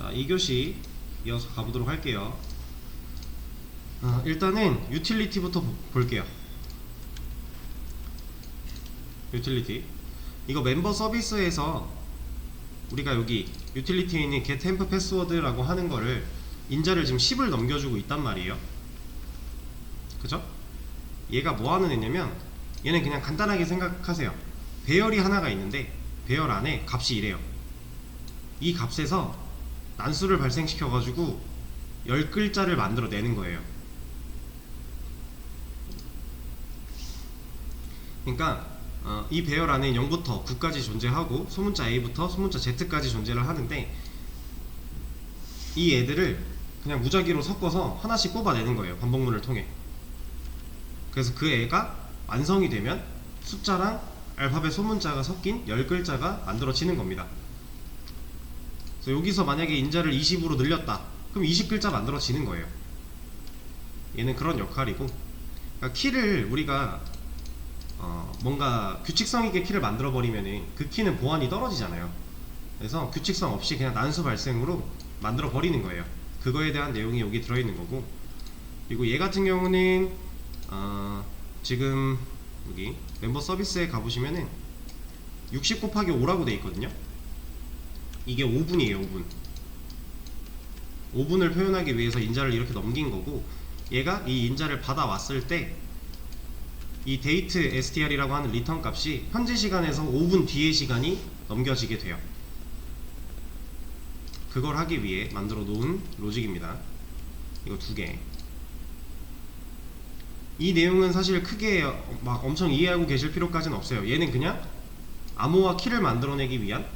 자, 2교시 이어서 가보도록 할게요. 일단은 유틸리티부터 볼게요. 유틸리티, 이거 멤버 서비스에서 우리가 여기 유틸리티에 있는 getTemp password라고 하는 거를 인자를 지금 10을 넘겨주고 있단 말이에요. 그죠? 얘가 뭐 하는 애냐면, 얘는 그냥 간단하게 생각하세요. 배열이 하나가 있는데 배열 안에 값이 이래요. 이 값에서 난수를 발생시켜 가지고 10글자를 만들어 내는 거예요. 그러니까 이 배열 안에 0부터 9까지 존재하고 소문자 A부터 소문자 Z까지 존재를 하는데, 이 애들을 그냥 무작위로 섞어서 하나씩 뽑아내는 거예요, 반복문을 통해. 그래서 그 애가 완성이 되면 숫자랑 알파벳 소문자가 섞인 10글자가 만들어지는 겁니다. 그래서 여기서 만약에 인자를 20으로 늘렸다, 그럼 20글자 만들어지는 거예요. 얘는 그런 역할이고, 그러니까 키를 우리가 뭔가 규칙성 있게 키를 만들어 버리면은 그 키는 보안이 떨어지잖아요. 그래서 규칙성 없이 그냥 난수 발생으로 만들어 버리는 거예요. 그거에 대한 내용이 여기 들어있는 거고, 그리고 얘 같은 경우는 지금 여기 멤버 서비스에 가보시면은 60 곱하기 5라고 돼 있거든요. 이게 5분이에요. 5분. 5분을 표현하기 위해서 인자를 이렇게 넘긴 거고, 얘가 이 인자를 받아왔을 때 이 데이트 str이라고 하는 리턴 값이 현재 시간에서 5분 뒤의 시간이 넘겨지게 돼요. 그걸 하기 위해 만들어 놓은 로직입니다. 이거 2개. 이 내용은 사실 크게 막 엄청 이해하고 계실 필요까지는 없어요. 얘는 그냥 암호화 키를 만들어내기 위한,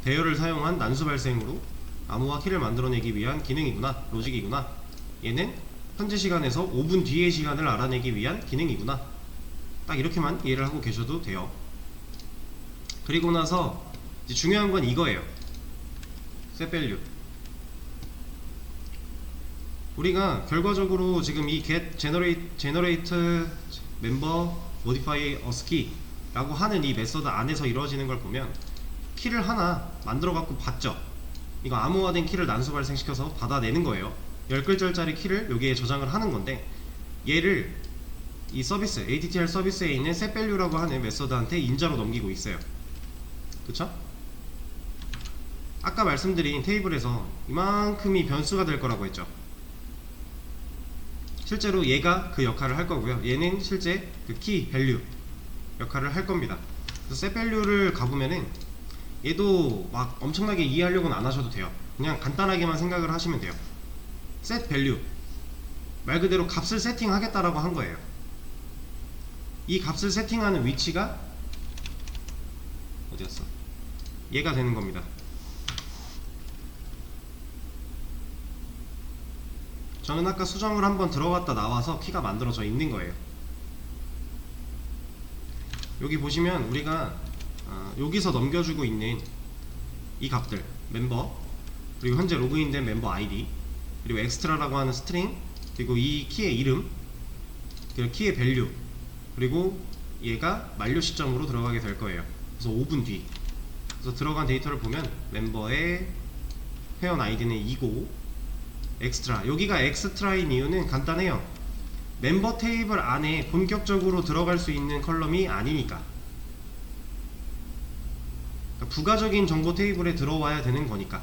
배열을 사용한 난수 발생으로 암호화 키를 만들어내기 위한 기능이구나, 로직이구나. 얘는 현재 시간에서 5분 뒤의 시간을 알아내기 위한 기능이구나. 딱 이렇게만 이해를 하고 계셔도 돼요. 그리고 나서 이제 중요한 건 이거예요. setValue. 우리가 결과적으로 지금 이 get generate member modify ASCII 라고 하는 이 메서드 안에서 이루어지는 걸 보면, 키를 하나 만들어 갖고 받죠. 이거 암호화된 키를 난수 발생시켜서 받아내는 거예요. 10글자짜리 키를 여기에 저장을 하는 건데, 얘를 이 서비스, ATTR 서비스에 있는 setValue라고 하는 메서드한테 인자로 넘기고 있어요. 그쵸? 아까 말씀드린 테이블에서 이만큼이 변수가 될 거라고 했죠. 실제로 얘가 그 역할을 할 거고요. 얘는 실제 그 키 밸류 역할을 할 겁니다. 그래서 setValue를 가보면은 얘도 막 엄청나게 이해하려고는 안 하셔도 돼요. 그냥 간단하게만 생각을 하시면 돼요. setValue, 말 그대로 값을 세팅하겠다라고 한 거예요. 이 값을 세팅하는 위치가 어디였어? 얘가 되는 겁니다. 저는 아까 수정을 한번 들어갔다 나와서 키가 만들어져 있는 거예요. 여기 보시면 우리가 여기서 넘겨주고 있는 이 값들, 멤버, 그리고 현재 로그인된 멤버 아이디, 그리고 엑스트라라고 하는 스트링, 그리고 이 키의 이름, 그리고 키의 밸류, 그리고 얘가 만료 시점으로 들어가게 될 거예요. 그래서 5분 뒤. 그래서 들어간 데이터를 보면 멤버의 회원 아이디는 2고, 엑스트라, 여기가 엑스트라인 이유는 간단해요. 멤버 테이블 안에 본격적으로 들어갈 수 있는 컬럼이 아니니까. 그러니까 부가적인 정보 테이블에 들어와야 되는 거니까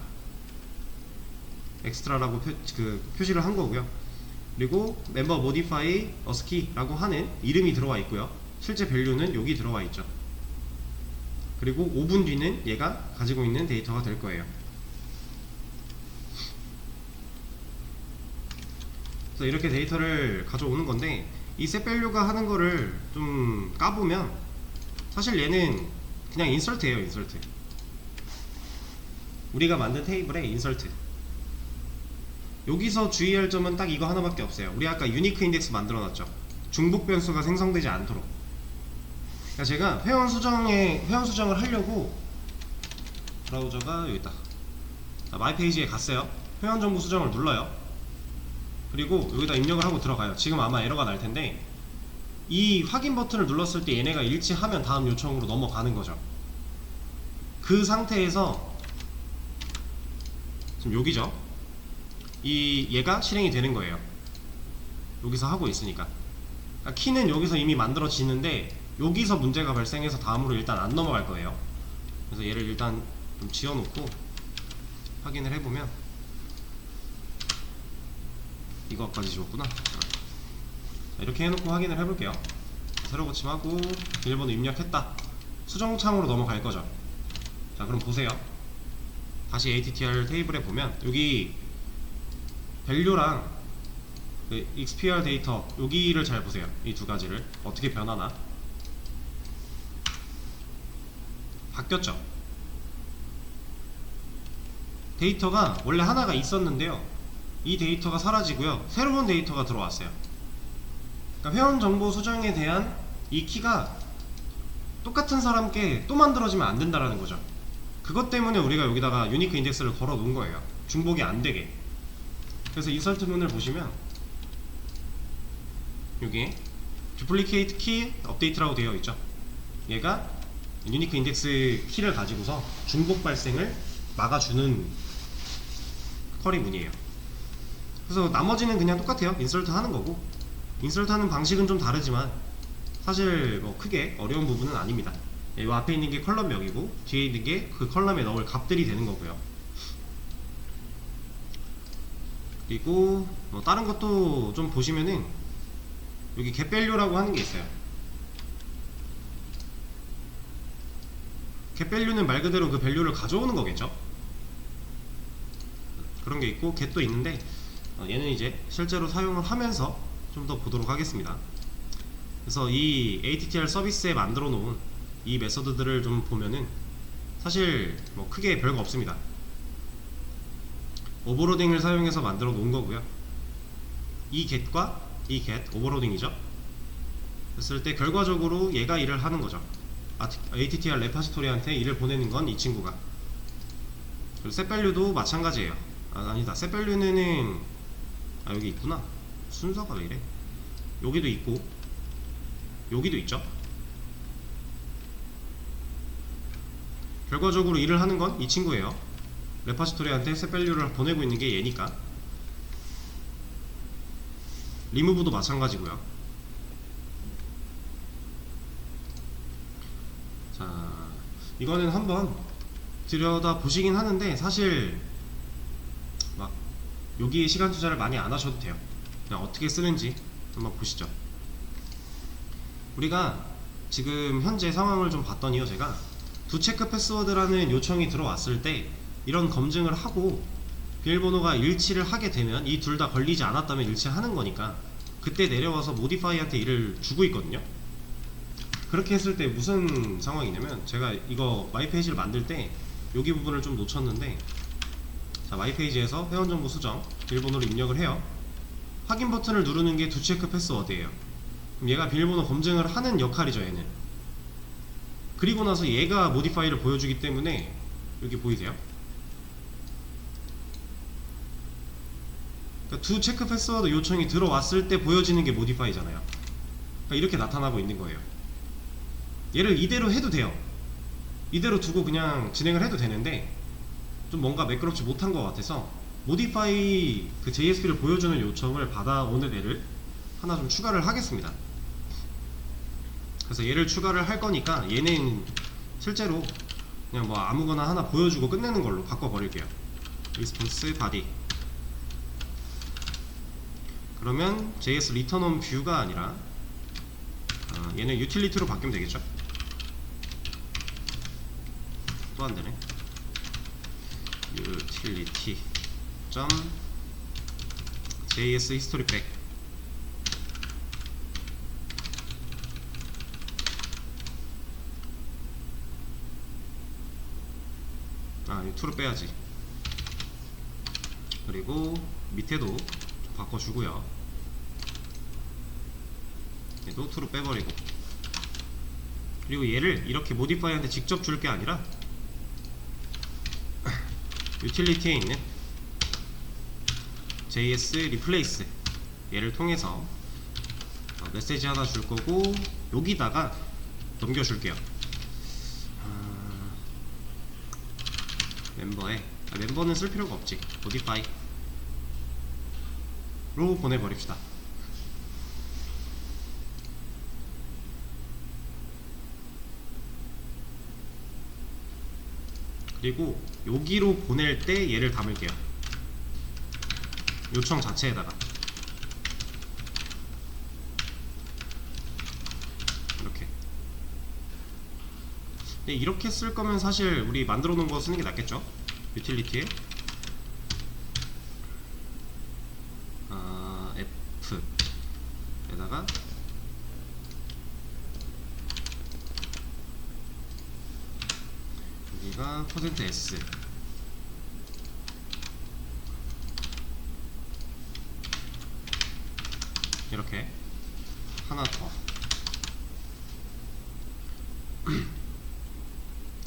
엑스트라라고 표시를 한 거고요. 그리고 멤버 modify ASCII라고 하는 이름이 들어와 있고요. 실제 밸류는 여기 들어와 있죠. 그리고 5분 뒤는 얘가 가지고 있는 데이터가 될 거예요. 그래서 이렇게 데이터를 가져오는 건데, 이 setValue가 하는 거를 좀 까보면 사실 얘는 그냥 인설트예요. 인설트. 우리가 만든 테이블에 인설트. 여기서 주의할 점은 딱 이거 하나밖에 없어요. 우리 아까 유니크 인덱스 만들어놨죠. 중복 변수가 생성되지 않도록. 그러니까 제가 회원 수정을 하려고 브라우저가 여기 있다. 마이 페이지에 갔어요. 회원 정보 수정을 눌러요. 그리고 여기다 입력을 하고 들어가요. 지금 아마 에러가 날 텐데, 이 확인 버튼을 눌렀을 때 얘네가 일치하면 다음 요청으로 넘어가는 거죠. 그 상태에서 지금 여기죠. 얘가 실행이 되는 거예요. 여기서 하고 있으니까. 그러니까 키는 여기서 이미 만들어지는데 여기서 문제가 발생해서 다음으로 일단 안 넘어갈 거예요. 그래서 얘를 일단 좀 지워놓고 확인을 해보면, 이거까지 지웠구나. 자, 이렇게 해놓고 확인을 해볼게요. 새로 고침하고 비밀번호 입력했다. 수정창으로 넘어갈 거죠. 자, 그럼 보세요. 다시 ATTR 테이블에 보면 여기 밸류랑 XPR 데이터 여기를 잘 보세요. 이 두 가지를 어떻게 변하나. 바뀌었죠. 데이터가 원래 하나가 있었는데요, 이 데이터가 사라지고요, 새로운 데이터가 들어왔어요. 그러니까 회원 정보 수정에 대한 이 키가 똑같은 사람께 또 만들어지면 안 된다라는 거죠. 그것 때문에 우리가 여기다가 유니크 인덱스를 걸어 놓은 거예요. 중복이 안 되게. 그래서 인설트문을 보시면 여기 duplicate key update라고 되어 있죠. 얘가 유니크 인덱스 키를 가지고서 중복 발생을 막아주는 쿼리 문이에요. 그래서 나머지는 그냥 똑같아요. 인설트 하는 거고, 인설트 하는 방식은 좀 다르지만 사실 뭐 크게 어려운 부분은 아닙니다. 이 앞에 있는 게 컬럼명이고 뒤에 있는 게 그 컬럼에 넣을 값들이 되는 거고요. 그리고 뭐 다른 것도 좀 보시면은 여기 getValue라고 하는 게 있어요. getValue는 말 그대로 그 밸류를 가져오는 거겠죠. 그런 게 있고 get도 있는데 얘는 이제 실제로 사용을 하면서 좀 더 보도록 하겠습니다. 그래서 이 ATTR 서비스에 만들어 놓은 이 메서드들을 좀 보면은 사실 뭐 크게 별거 없습니다. 오버로딩을 사용해서 만들어 놓은 거고요. 이 get과 이 get 오버로딩이죠. 그랬을 때 결과적으로 얘가 일을 하는 거죠. ATTR 레파지토리한테 일을 보내는 건 이 친구가. 그리고 setValue도 마찬가지예요. 아니다, setValue는 여기 있구나. 순서가 왜 이래? 여기도 있고 여기도 있죠. 결과적으로 일을 하는 건 이 친구예요. 레파지토리한테 setValue를 보내고 있는 게 얘니까. 리무브도 마찬가지고요. 자, 이거는 한번 들여다 보시긴 하는데 사실 막 여기에 시간 투자를 많이 안 하셔도 돼요. 그냥 어떻게 쓰는지 한번 보시죠. 우리가 지금 현재 상황을 좀 봤더니요, 제가 두체크 패스워드라는 요청이 들어왔을 때 이런 검증을 하고 비밀번호가 일치를 하게 되면, 이 둘 다 걸리지 않았다면 일치하는 거니까 그때 내려와서 모디파이한테 일을 주고 있거든요. 그렇게 했을 때 무슨 상황이냐면, 제가 이거 마이페이지를 만들 때 여기 부분을 좀 놓쳤는데, 자, 마이페이지에서 회원정보 수정 비밀번호를 입력을 해요. 확인 버튼을 누르는 게 두체크 패스워드예요. 그럼 얘가 비밀번호 검증을 하는 역할이죠, 얘는. 그리고 나서 얘가 모디파이를 보여주기 때문에 여기 보이세요? 그러니까 두 체크 패스워드 요청이 들어왔을 때 보여지는 게 모디파이잖아요. 그러니까 이렇게 나타나고 있는 거예요. 얘를 이대로 해도 돼요. 이대로 두고 그냥 진행을 해도 되는데 좀 뭔가 매끄럽지 못한 것 같아서 모디파이 그 JSP를 보여주는 요청을 받아오는 애를 하나 좀 추가를 하겠습니다. 그래서 얘를 추가를 할 거니까 얘는 실제로 그냥 뭐 아무거나 하나 보여주고 끝내는 걸로 바꿔버릴게요. response body. 그러면 JS return on view가 아니라 얘는 utility로 바뀌면 되겠죠. 또 안되네. utility .js history back. 이 to를 빼야지. 그리고 밑에도 좀 바꿔주고요. 얘도 to로 빼버리고. 그리고 얘를 이렇게 모디파이한테 직접 줄 게 아니라 utility에 있는 JS replace 얘를 통해서 메시지 하나 줄 거고, 여기다가 넘겨줄게요. 멤버에 멤버는 쓸 필요가 없지. modify 로 보내버립시다. 그리고 여기로 보낼 때 얘를 담을게요. 요청 자체에다가 이렇게. 근데 이렇게 쓸 거면 사실 우리 만들어 놓은 거 쓰는 게 낫겠죠? 유틸리티에 F 에다가 여기가 %S 이렇게 하나 더.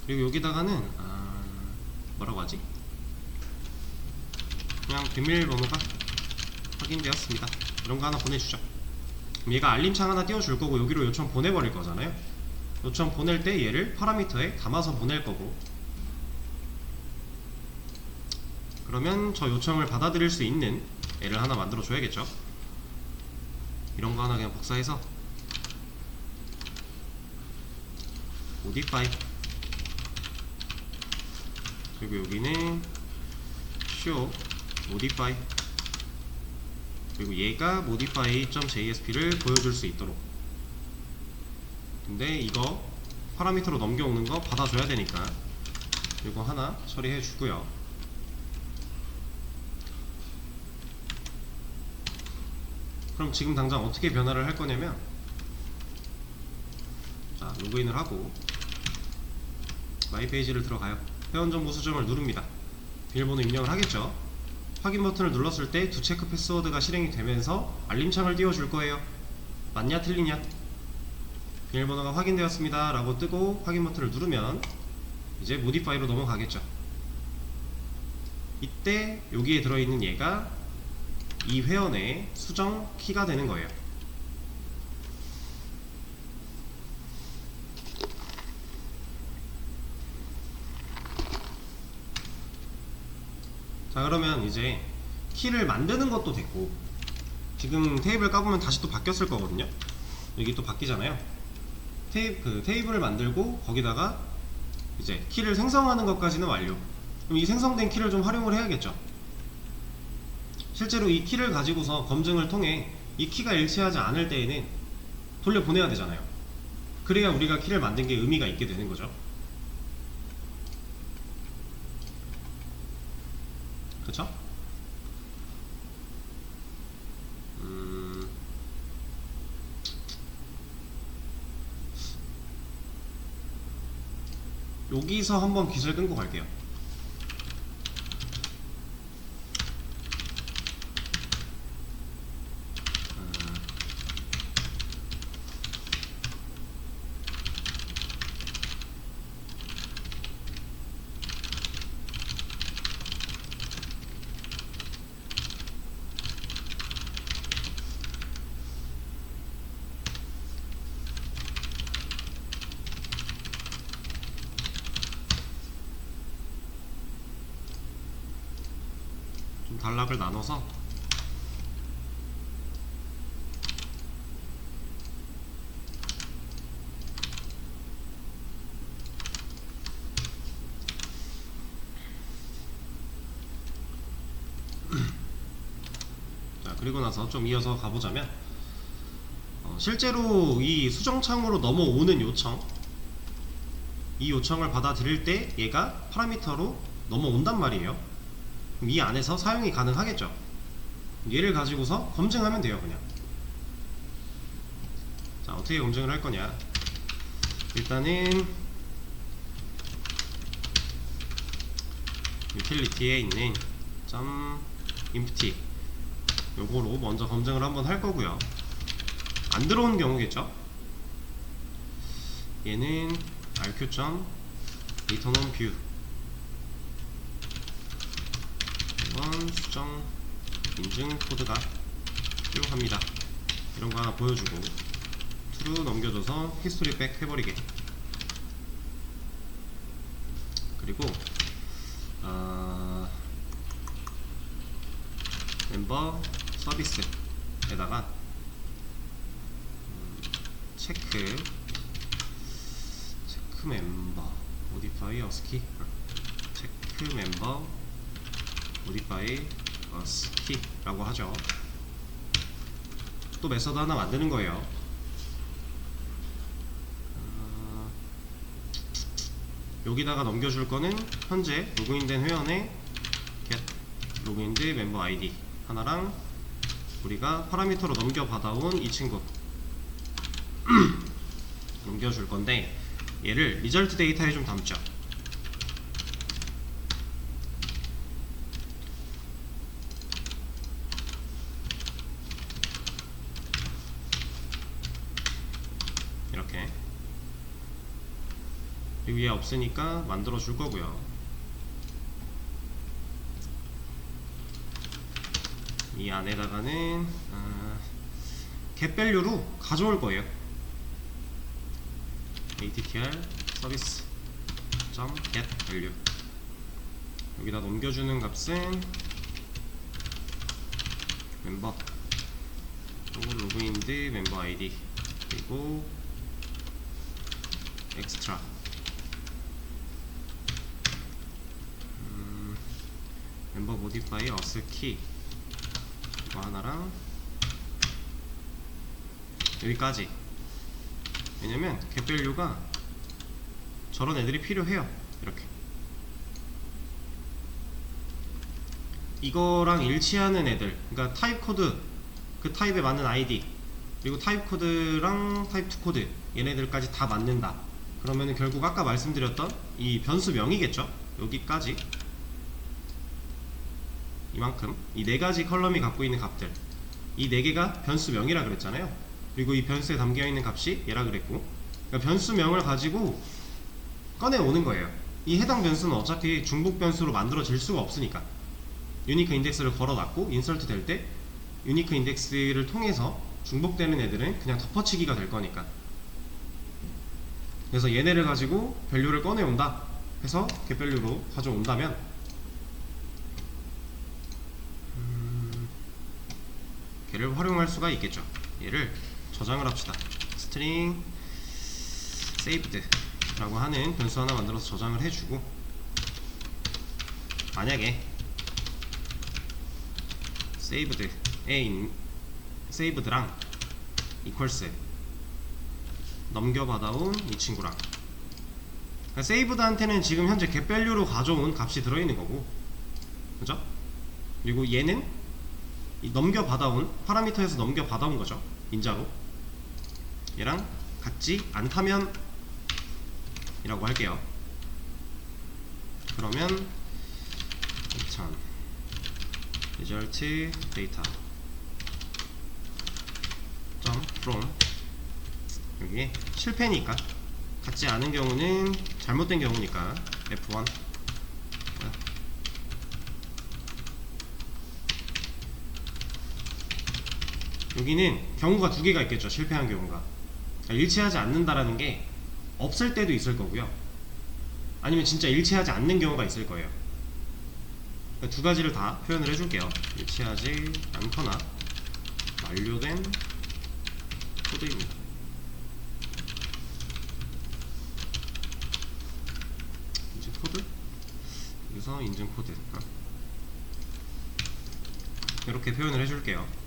그리고 여기다가는 뭐라고 하지? 그냥 비밀번호가 확인되었습니다 이런 거 하나 보내주죠. 그럼 얘가 알림창 하나 띄워줄 거고 여기로 요청 보내버릴 거잖아요. 요청 보낼 때 얘를 파라미터에 담아서 보낼 거고, 그러면 저 요청을 받아들일 수 있는 애를 하나 만들어 줘야겠죠. 이런 거 하나 그냥 복사해서 modify, 그리고 여기는 show modify, 그리고 얘가 modify.jsp를 보여줄 수 있도록. 근데 이거 파라미터로 넘겨오는 거 받아줘야 되니까 이거 하나 처리해 주고요. 그럼 지금 당장 어떻게 변화를 할 거냐면, 자, 로그인을 하고 마이 페이지를 들어가요. 회원정보 수정을 누릅니다. 비밀번호 입력을 하겠죠. 확인 버튼을 눌렀을 때 두 체크 패스워드가 실행이 되면서 알림창을 띄워줄 거예요. 맞냐 틀리냐, 비밀번호가 확인되었습니다 라고 뜨고 확인 버튼을 누르면 이제 모디파이로 넘어가겠죠. 이때 여기에 들어있는 얘가 이 회원의 수정 키가 되는 거예요. 자, 그러면 이제 키를 만드는 것도 됐고, 지금 테이블 까보면 다시 또 바뀌었을 거거든요. 여기 또 바뀌잖아요. 테이블을 만들고 거기다가 이제 키를 생성하는 것까지는 완료. 그럼 이 생성된 키를 좀 활용을 해야겠죠. 실제로 이 키를 가지고서 검증을 통해 이 키가 일치하지 않을 때에는 돌려보내야 되잖아요. 그래야 우리가 키를 만든 게 의미가 있게 되는 거죠. 그쵸? 여기서 한번 깃을 끊고 갈게요. 좀 단락을 나눠서 자, 그리고 나서 좀 이어서 가보자면, 실제로 이 수정창으로 넘어오는 요청, 이 요청을 받아들일 때 얘가 파라미터로 넘어온단 말이에요. 그럼 이 안에서 사용이 가능하겠죠. 얘를 가지고서 검증하면 돼요. 그냥. 자, 어떻게 검증을 할 거냐, 일단은 유틸리티에 있는 .empty 요거로 먼저 검증을 한번 할 거고요. 안 들어온 경우겠죠. 얘는 rq.returnOnView, 이건 수정 인증 코드가 필요합니다. 이런 거 하나 보여주고 true 넘겨줘서 히스토리 백 해버리게. 그리고 멤버 서비스에다가 체크 멤버 modify as key 체크 멤버 modify as key 라고 하죠. 또 메서드 하나 만드는 거예요. 여기다가 넘겨줄 거는 현재 로그인된 회원의 get 로그인된 멤버 ID 하나랑 우리가 파라미터로 넘겨받아온 이 친구 넘겨줄 건데, 얘를 리절트 데이터에 좀 담죠. 이렇게. 그리고 얘 없으니까 만들어 줄 거고요. 이 안에다가는 getValue로 가져올 거예요. attr 서비스 .getValue 여기다 넘겨주는 값은 멤버 로그인드 멤버 ID 그리고 엑스트라 멤버 modify as key 이거 하나랑 여기까지. 왜냐면 getValue가 저런 애들이 필요해요. 이렇게 이거랑 일치하는 애들, 그러니까 타입 코드, 그 타입에 맞는 아이디, 그리고 타입 코드랑 타입 2 코드 얘네들까지 다 맞는다. 그러면은 결국 아까 말씀드렸던 이 변수명이겠죠. 여기까지 이만큼, 이 네 가지 컬럼이 갖고 있는 값들, 이 네 개가 변수명이라 그랬잖아요. 그리고 이 변수에 담겨 있는 값이 얘라 그랬고, 그러니까 변수명을 가지고 꺼내 오는 거예요. 이 해당 변수는 어차피 중복 변수로 만들어질 수가 없으니까 유니크 인덱스를 걸어놨고 인설트 될 때 유니크 인덱스를 통해서 중복되는 애들은 그냥 덮어치기가 될 거니까. 그래서 얘네를 가지고 밸류를 꺼내온다 해서 getValue로 가져온다면 걔를 활용할 수가 있겠죠. 얘를 저장을 합시다. string saved 라고 하는 변수 하나 만들어서 저장을 해주고, 만약에 saved랑 equals 넘겨받아온 이 친구랑, 그러니까 saved한테는 지금 현재 getValue로 가져온 값이 들어있는 거고, 그죠? 그리고 얘는 이 넘겨받아온 파라미터에서 넘겨받아온 거죠. 인자로. 얘랑 같지 않다면 이라고 할게요. 그러면 2000 result data from 여기에 실패니까, 같지 않은 경우는 잘못된 경우니까 F1 여기는 경우가 두 개가 있겠죠. 실패한 경우가. 그러니까 일치하지 않는다라는 게 없을 때도 있을 거고요. 아니면 진짜 일치하지 않는 경우가 있을 거예요. 그러니까 두 가지를 다 표현을 해줄게요. 일치하지 않거나 완료된 코드입니다. 인증 코드? 여기서 인증 코드. 이렇게 표현을 해줄게요.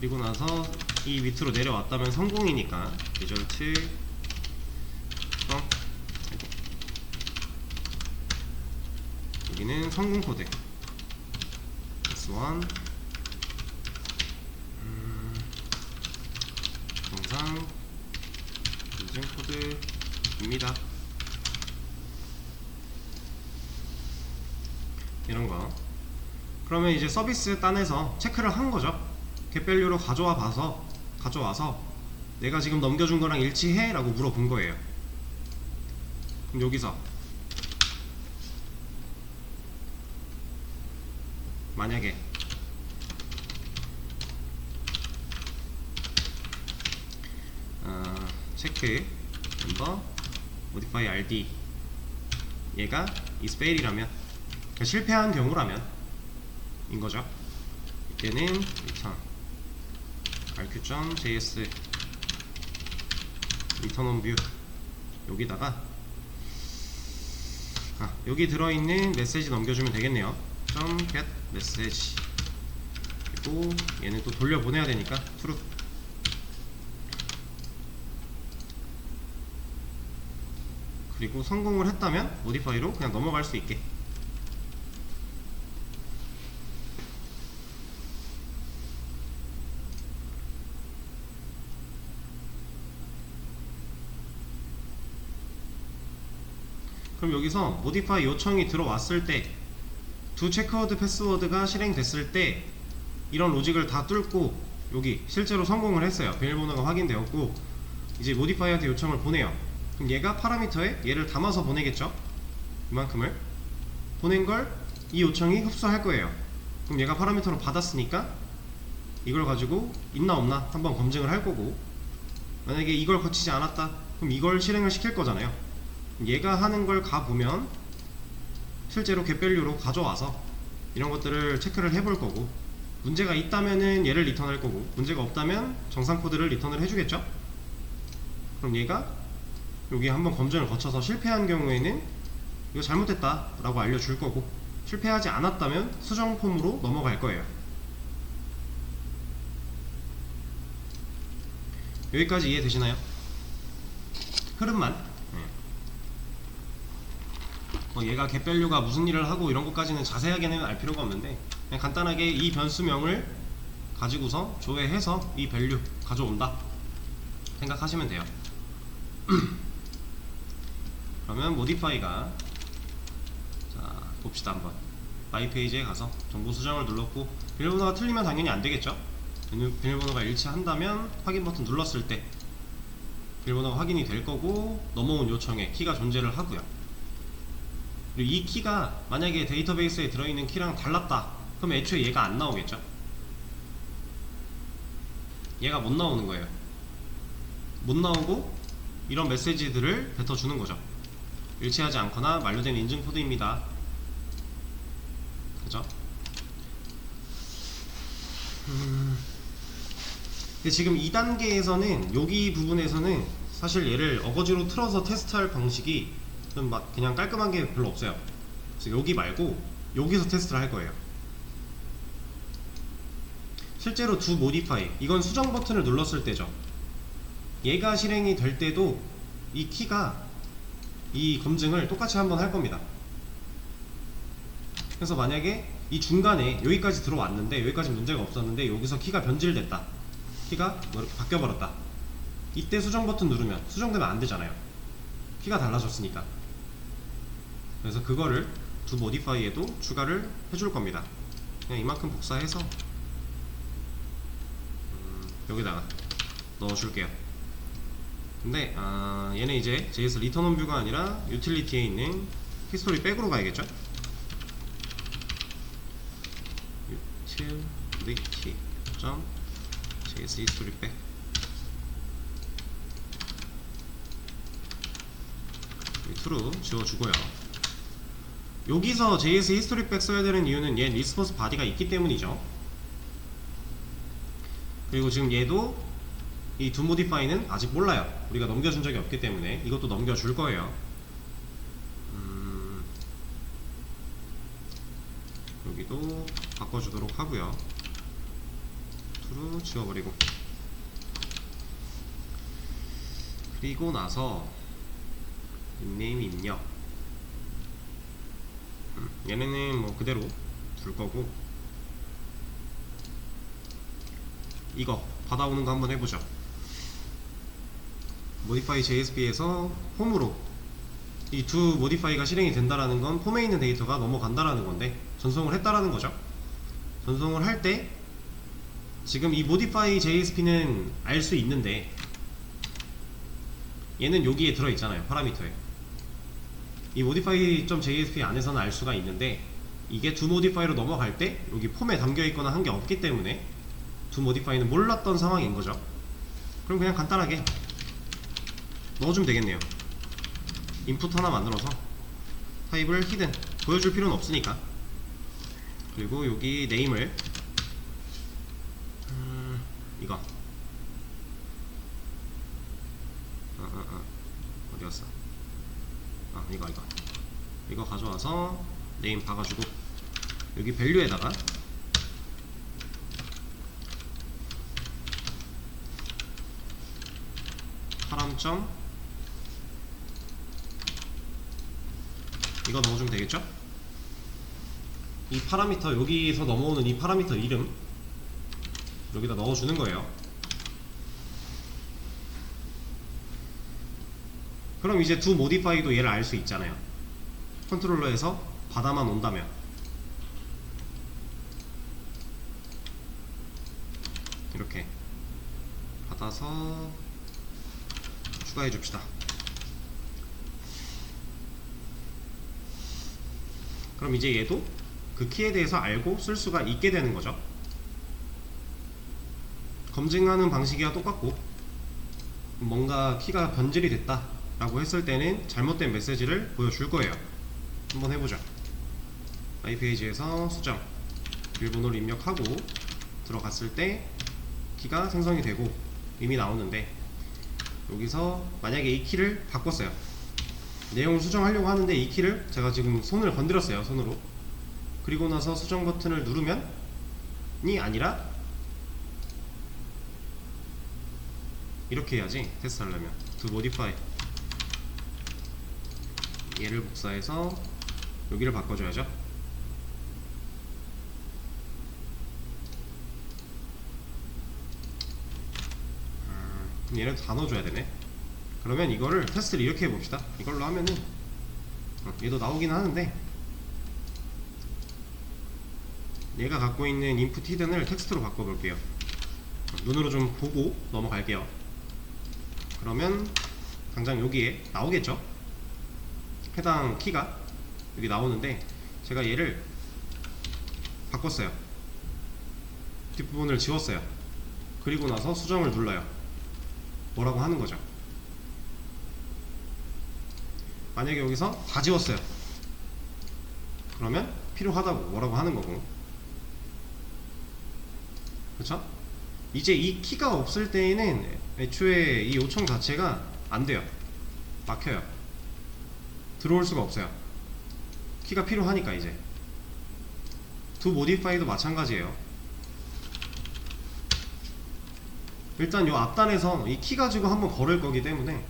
그리고 나서 이 밑으로 내려왔다면 성공이니까 result 여기는 성공 코드 S1 정상 인증 코드입니다. 이런거. 그러면 이제 서비스 딴에서 체크를 한 거죠. getValue로 가져와서 내가 지금 넘겨준 거랑 일치해? 라고 물어본 거예요. 그럼 여기서 만약에 체크 멤버 modify rd 얘가 is fail이라면, 그러니까 실패한 경우라면 거죠. 이때는 return rq.js return on view 여기다가 여기 들어있는 메시지 넘겨주면 되겠네요. .get message 그리고 얘는 또 돌려보내야 되니까 true. 그리고 성공을 했다면 modify로 그냥 넘어갈 수 있게. 그럼 여기서 modify 요청이 들어왔을 때 두 체크워드 패스워드가 실행됐을 때 이런 로직을 다 뚫고 여기 실제로 성공을 했어요. 비밀번호가 확인되었고 이제 modify한테 요청을 보내요. 그럼 얘가 파라미터에 얘를 담아서 보내겠죠. 이만큼을 보낸 걸 이 요청이 흡수할 거예요. 그럼 얘가 파라미터로 받았으니까 이걸 가지고 있나 없나 한번 검증을 할 거고, 만약에 이걸 거치지 않았다 그럼 이걸 실행을 시킬 거잖아요. 얘가 하는 걸 가보면 실제로 getValue로 가져와서 이런 것들을 체크를 해볼 거고, 문제가 있다면은 얘를 리턴할 거고, 문제가 없다면 정상 코드를 리턴을 해주겠죠. 그럼 얘가 여기 한번 검증을 거쳐서 실패한 경우에는 이거 잘못했다 라고 알려줄 거고, 실패하지 않았다면 수정 폼으로 넘어갈 거예요. 여기까지 이해되시나요? 흐름만. 얘가 getValue가 무슨 일을 하고 이런 것까지는 자세하게는 알 필요가 없는데, 그냥 간단하게 이 변수명을 가지고서 조회해서 이 value 가져온다 생각하시면 돼요. 그러면 modify가, 자 봅시다 한번. my 페이지에 가서 정보 수정을 눌렀고, 비밀번호가 틀리면 당연히 안 되겠죠. 비밀번호가 일치한다면 확인 버튼 눌렀을 때 비밀번호가 확인이 될 거고, 넘어온 요청에 키가 존재를 하고요. 그리고 이 키가 만약에 데이터베이스에 들어있는 키랑 달랐다 그럼 애초에 얘가 안 나오겠죠. 얘가 못 나오는 거예요. 못 나오고 이런 메시지들을 뱉어주는 거죠. 일치하지 않거나 만료된 인증 코드입니다. 그죠? 근데 지금 2단계에서는 여기 부분에서는 사실 얘를 어거지로 틀어서 테스트할 방식이 막 그냥 깔끔한 게 별로 없어요. 그래서 여기 말고 여기서 테스트를 할 거예요. 실제로 두 modify, 이건 수정 버튼을 눌렀을 때죠. 얘가 실행이 될 때도 이 키가 이 검증을 똑같이 한번 할 겁니다. 그래서 만약에 이 중간에 여기까지 들어왔는데 여기까지 문제가 없었는데 여기서 키가 변질됐다, 키가 뭐 이렇게 바뀌어버렸다, 이때 수정 버튼 누르면 수정되면 안 되잖아요. 키가 달라졌으니까. 그래서 그거를 두 modify에도 추가를 해줄 겁니다. 그냥 이만큼 복사해서 여기다가 넣어줄게요. 근데 얘는 이제 JS return on view가 아니라 utility에 있는 history 백으로 가야겠죠. utility.js history back. true 지워주고요. 여기서 JS history back 써야 되는 이유는 얘 response body가 있기 때문이죠. 그리고 지금 얘도 이 두 modify는 아직 몰라요. 우리가 넘겨준 적이 없기 때문에 이것도 넘겨줄 거예요. 여기도 바꿔주도록 하고요. true 지워버리고, 그리고 나서 닉네임 입력, 얘네는 뭐 그대로 둘 거고, 이거 받아오는 거 한번 해보죠. modify JSP에서 폼으로 이 두 modify가 실행이 된다라는 건 폼에 있는 데이터가 넘어간다라는 건데, 전송을 했다라는 거죠. 전송을 할 때 지금 이 modify JSP는 알 수 있는데 얘는 여기에 들어있잖아요, 파라미터에. 이 modify.jsp 안에서는 알 수가 있는데 이게 두 modify로 넘어갈 때 여기 폼에 담겨있거나 한 게 없기 때문에 두 modify는 몰랐던 상황인 거죠. 그럼 그냥 간단하게 넣어주면 되겠네요. 인풋 하나 만들어서 타입을 hidden, 보여줄 필요는 없으니까 그리고 여기 네임을 이거 어디 갔어? 이거 가져와서 네임 박아주고, 여기 밸류에다가 파람점 이거 넣어주면 되겠죠? 이 파라미터, 여기서 넘어오는 이 파라미터 이름 여기다 넣어주는 거예요. 그럼 이제 두 모디파이도 얘를 알 수 있잖아요. 컨트롤러에서 받아만 온다면. 이렇게 받아서 추가해 줍시다. 그럼 이제 얘도 그 키에 대해서 알고 쓸 수가 있게 되는 거죠. 검증하는 방식이랑 똑같고, 뭔가 키가 변질이 됐다 라고 했을 때는 잘못된 메시지를 보여줄 거예요. 한번 해보죠. iPage에서 수정 비밀번호를 입력하고 들어갔을 때 키가 생성이 되고 이미 나오는데, 여기서 만약에 이 키를 바꿨어요. 내용을 수정하려고 하는데 이 키를 제가 지금 손을 건드렸어요. 손으로. 그리고 나서 수정 버튼을 누르면이 아니라 이렇게 해야지. 테스트 하려면 to modify 얘를 복사해서 여기를 바꿔줘야죠. 그럼 얘는 다 넣어줘야 되네. 그러면 이거를 테스트를 이렇게 해봅시다. 이걸로 하면은 얘도 나오긴 하는데, 얘가 갖고 있는 input hidden을 텍스트로 바꿔볼게요. 눈으로 좀 보고 넘어갈게요. 그러면 당장 여기에 나오겠죠? 해당 키가 여기 나오는데, 제가 얘를 바꿨어요. 뒷부분을 지웠어요. 그리고 나서 수정을 눌러요. 뭐라고 하는 거죠. 만약에 여기서 다 지웠어요. 그러면 필요하다고 뭐라고 하는 거고, 그쵸? 이제 이 키가 없을 때에는 애초에 이 요청 자체가 안 돼요. 막혀요. 들어올 수가 없어요. 키가 필요하니까. 이제 to modify도 마찬가지예요. 일단 요 앞단에서 이 키 가지고 한번 걸을 거기 때문에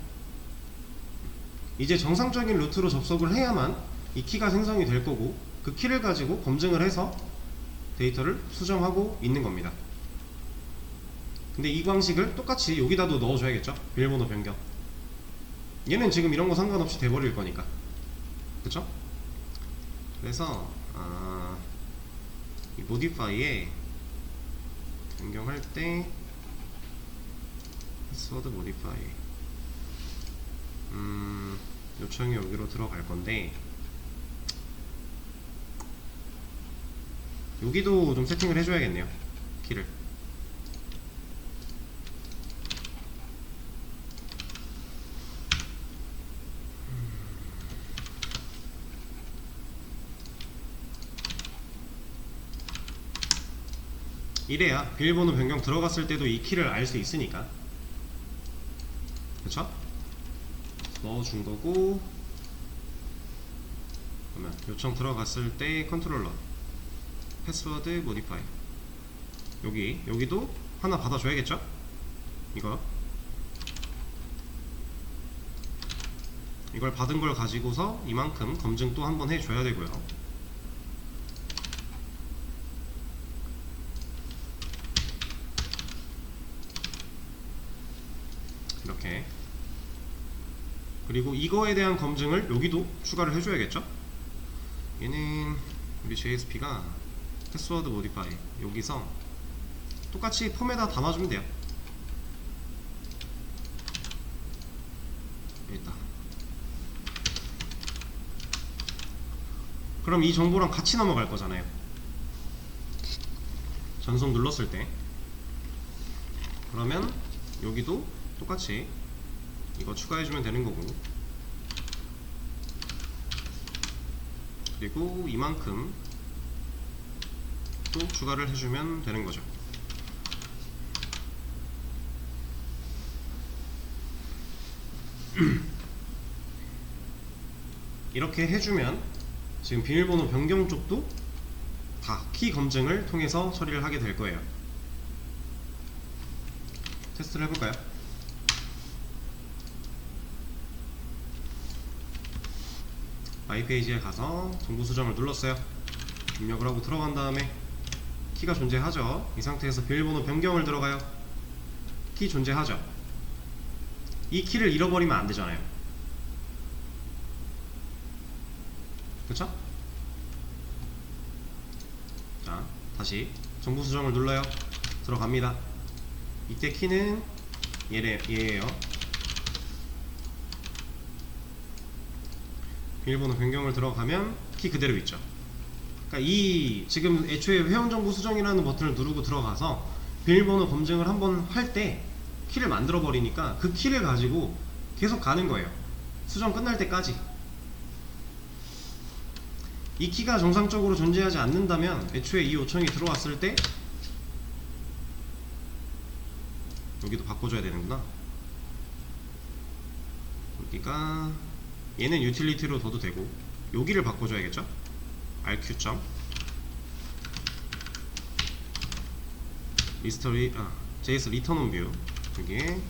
이제 정상적인 루트로 접속을 해야만 이 키가 생성이 될 거고, 그 키를 가지고 검증을 해서 데이터를 수정하고 있는 겁니다. 근데 이 방식을 똑같이 여기다도 넣어줘야겠죠? 비밀번호 변경. 얘는 지금 이런 거 상관없이 돼버릴 거니까. 그쵸? 그래서 이 modify에 변경할 때 password modify 요청이 여기로 들어갈 건데, 여기도 좀 세팅을 해줘야겠네요. 키를. 이래야 비밀번호 변경 들어갔을 때도 이 키를 알 수 있으니까. 그쵸? 넣어준 거고, 그러면 요청 들어갔을 때 컨트롤러 패스워드 모디파이, 여기도 하나 받아줘야겠죠? 이걸 받은 걸 가지고서 이만큼 검증 또 한번 해줘야 되고요. 이렇게. 그리고 이거에 대한 검증을 여기도 추가를 해줘야겠죠? 얘는 우리 JSP가 패스워드 모디파이, 여기서 똑같이 폼에다 담아주면 돼요. 여기다. 그럼 이 정보랑 같이 넘어갈 거잖아요. 전송 눌렀을 때. 그러면 여기도 똑같이 이거 추가해주면 되는 거고, 그리고 이만큼 텍스트도 추가를 해주면 되는 거죠. 이렇게 해주면 지금 비밀번호 변경 쪽도 다 키 검증을 통해서 처리를 하게 될 거예요. 테스트를 해볼까요? 마이 페이지에 가서 정보 수정을 눌렀어요. 입력을 하고 들어간 다음에 키가 존재하죠. 이 상태에서 비밀번호 변경을 들어가요. 키 존재하죠. 이 키를 잃어버리면 안 되잖아요. 그쵸? 자, 다시 정보 수정을 눌러요. 들어갑니다. 이때 키는 얘예요. 비밀번호 변경을 들어가면 키 그대로 있죠. 그러니까 이 지금 애초에 회원정보 수정이라는 버튼을 누르고 들어가서 비밀번호 검증을 한번 할 때 키를 만들어 버리니까 그 키를 가지고 계속 가는 거예요. 수정 끝날 때까지. 이 키가 정상적으로 존재하지 않는다면 애초에 이 요청이 들어왔을 때 여기도 바꿔줘야 되는구나. 여기가 얘는 유틸리티로 둬도 되고 여기를 바꿔줘야겠죠. rq. 리스터리 js return on view 여기에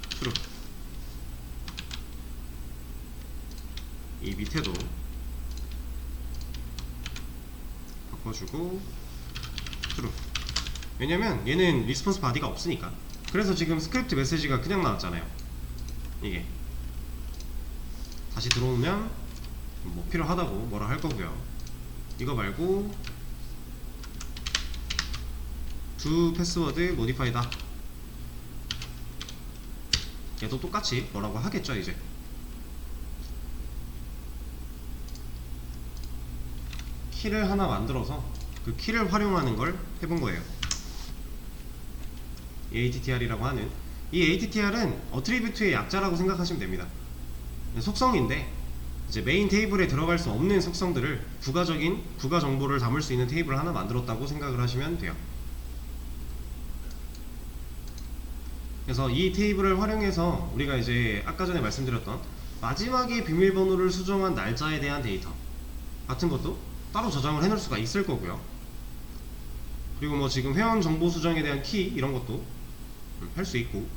true. 이 밑에도 바꿔주고 true. 왜냐면 얘는 리스폰스 바디가 없으니까. 그래서 지금 스크립트 메시지가 그냥 나왔잖아요. 이게 다시 들어오면 뭐 필요하다고 뭐라 할 거고요. 이거 말고 do 패스워드 모디파이다. 얘도 똑같이 뭐라고 하겠죠. 이제 키를 하나 만들어서 그 키를 활용하는 걸 해본 거예요. ATTR이라고 하는 이 ATTR은 어트리뷰트의 약자라고 생각하시면 됩니다. 속성인데 이제 메인 테이블에 들어갈 수 없는 속성들을 부가 정보를 담을 수 있는 테이블을 하나 만들었다고 생각을 하시면 돼요. 그래서 이 테이블을 활용해서 우리가 이제 아까 전에 말씀드렸던 마지막에 비밀번호를 수정한 날짜에 대한 데이터 같은 것도 따로 저장을 해놓을 수가 있을 거고요. 그리고 뭐 지금 회원 정보 수정에 대한 키 이런 것도 할 수 있고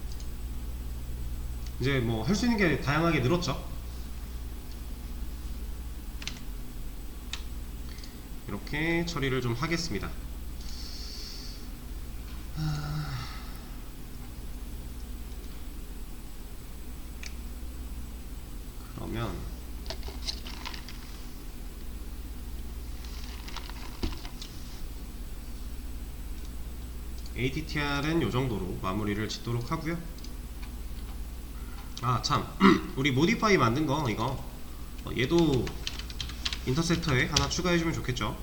이제 뭐 할 수 있는 게 다양하게 늘었죠. 이렇게 처리를 좀 하겠습니다. 그러면 ATTR은 요 정도로 마무리를 짓도록 하고요. 아 참 우리 모디파이 만든 거 이거 얘도 인터셉터에 하나 추가해주면 좋겠죠.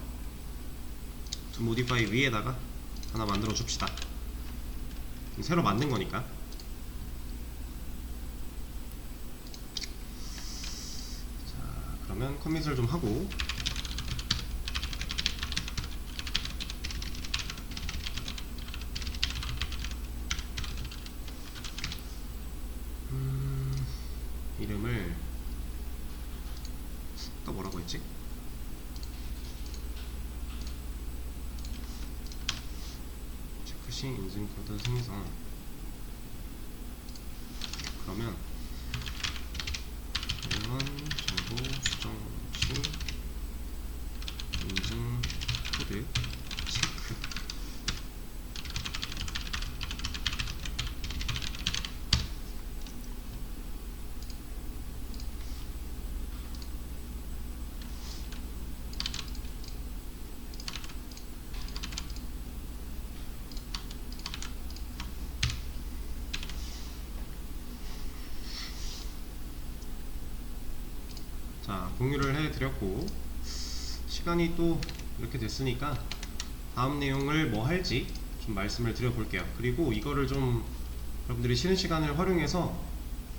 두 모디파이 위에다가 하나 만들어 줍시다. 새로 만든 거니까. 자 그러면 커밋을 좀 하고 이름을 아까 뭐라고 했지? 체크 시 인증 코드 생성. 그러면 회원 정보 수정 시 인증 코드 체크. 자 공유를 해드렸고 시간이 또 이렇게 됐으니까 다음 내용을 뭐 할지 좀 말씀을 드려볼게요. 그리고 이거를 좀 여러분들이 쉬는 시간을 활용해서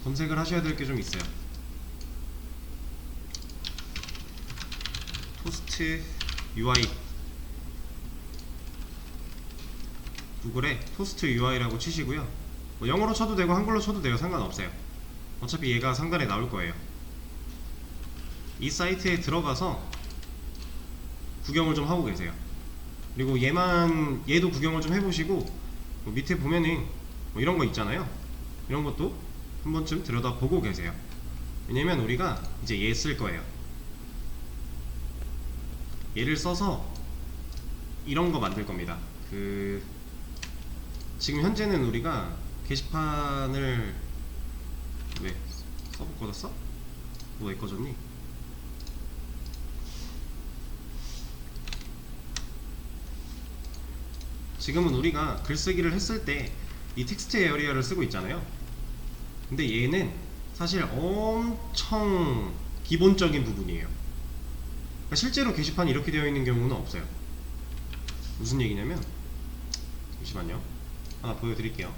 검색을 하셔야 될 게 좀 있어요. 토스트 UI 구글에 토스트 UI라고 치시고요. 뭐 영어로 쳐도 되고 한글로 쳐도 돼요. 상관없어요. 어차피 얘가 상단에 나올 거예요. 이 사이트에 들어가서 구경을 좀 하고 계세요. 그리고 얘도 구경을 좀 해보시고, 뭐 밑에 보면은 뭐 이런 거 있잖아요. 이런 것도 한 번쯤 들여다보고 계세요. 왜냐면 우리가 이제 얘 쓸 거예요. 얘를 써서 이런 거 만들 겁니다. 지금 현재는 우리가 게시판을 왜 서버 꺼졌어? 너 왜 꺼졌니? 지금은 우리가 글쓰기를 했을 때 이 텍스트 에어리어를 쓰고 있잖아요. 근데 얘는 사실 엄청 기본적인 부분이에요. 그러니까 실제로 게시판이 이렇게 되어 있는 경우는 없어요. 무슨 얘기냐면, 잠시만요, 하나 보여드릴게요.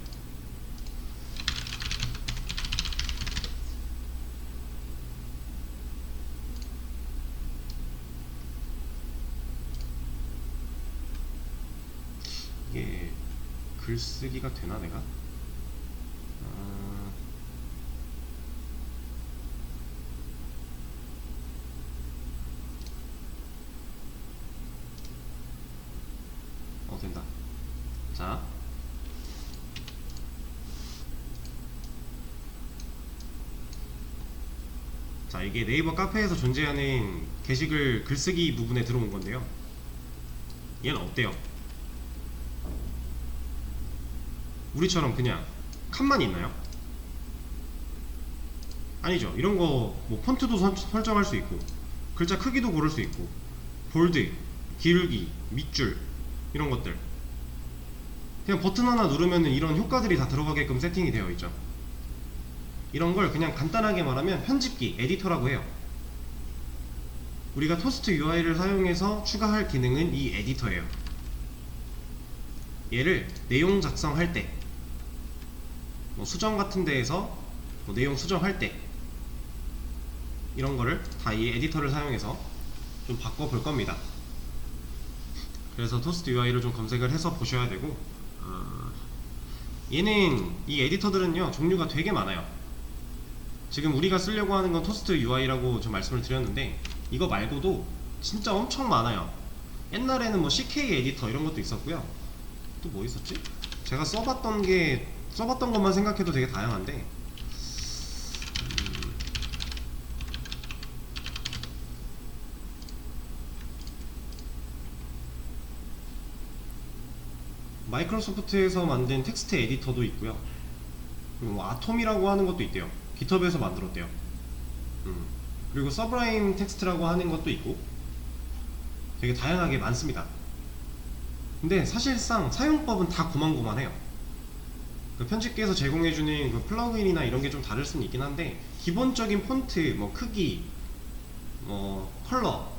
이게 글쓰기가 되나 내가? 된다. 자, 이게 네이버 카페에서 존재하는 게시글 글쓰기 부분에 들어온 건데요. 얘는 어때요? 우리처럼 그냥 칸만 있나요? 아니죠. 이런 거 뭐 폰트도 설정할 수 있고, 글자 크기도 고를 수 있고, 볼드, 길기, 밑줄, 이런 것들 그냥 버튼 하나 누르면 이런 효과들이 다 들어가게끔 세팅이 되어 있죠. 이런 걸 그냥 간단하게 말하면 편집기, 에디터라고 해요. 우리가 토스트 UI를 사용해서 추가할 기능은 이 에디터예요. 얘를 내용 작성할 때, 뭐 수정 같은 데에서 뭐 내용 수정할 때, 이런 거를 다 이 에디터를 사용해서 좀 바꿔볼 겁니다. 그래서 토스트 UI를 좀 검색을 해서 보셔야 되고, 얘는, 이 에디터들은요 종류가 되게 많아요. 지금 우리가 쓰려고 하는 건 토스트 UI라고 좀 말씀을 드렸는데, 이거 말고도 진짜 엄청 많아요. 옛날에는 뭐 CK 에디터 이런 것도 있었고요. 또 뭐 있었지? 제가 써봤던 것만 생각해도 되게 다양한데, 마이크로소프트에서 만든 텍스트 에디터도 있고요. 그리고 뭐 아톰이라고 하는 것도 있대요. 깃허브에서 만들었대요. 그리고 서브라임 텍스트라고 하는 것도 있고, 되게 다양하게 많습니다. 근데 사실상 사용법은 다 고만고만해요. 그 편집기에서 제공해주는 그 플러그인이나 이런 게 좀 다를 수는 있긴 한데, 기본적인 폰트, 뭐 크기, 뭐 컬러,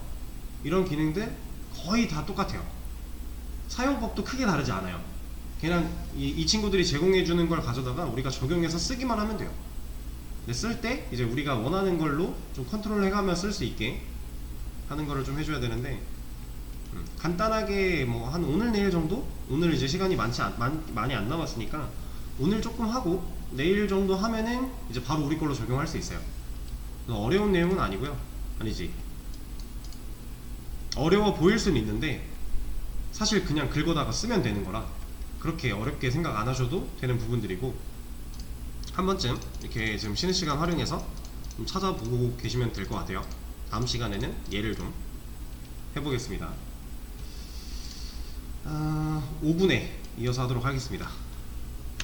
이런 기능들 거의 다 똑같아요. 사용법도 크게 다르지 않아요. 그냥 이 친구들이 제공해주는 걸 가져다가 우리가 적용해서 쓰기만 하면 돼요. 근데 쓸 때 이제 우리가 원하는 걸로 좀 컨트롤 해가며 쓸 수 있게 하는 거를 좀 해줘야 되는데, 간단하게 뭐 한 오늘 내일 정도? 오늘 이제 시간이 많이 안 남았으니까 오늘 조금 하고 내일 정도 하면은 이제 바로 우리 걸로 적용할 수 있어요. 어려운 내용은 아니고요. 아니지, 어려워 보일 수는 있는데 사실 그냥 긁어다가 쓰면 되는 거라 그렇게 어렵게 생각 안 하셔도 되는 부분들이고, 한 번쯤 이렇게 지금 쉬는 시간 활용해서 좀 찾아보고 계시면 될 것 같아요. 다음 시간에는 얘를 좀 해보겠습니다. 5분에 이어서 하도록 하겠습니다.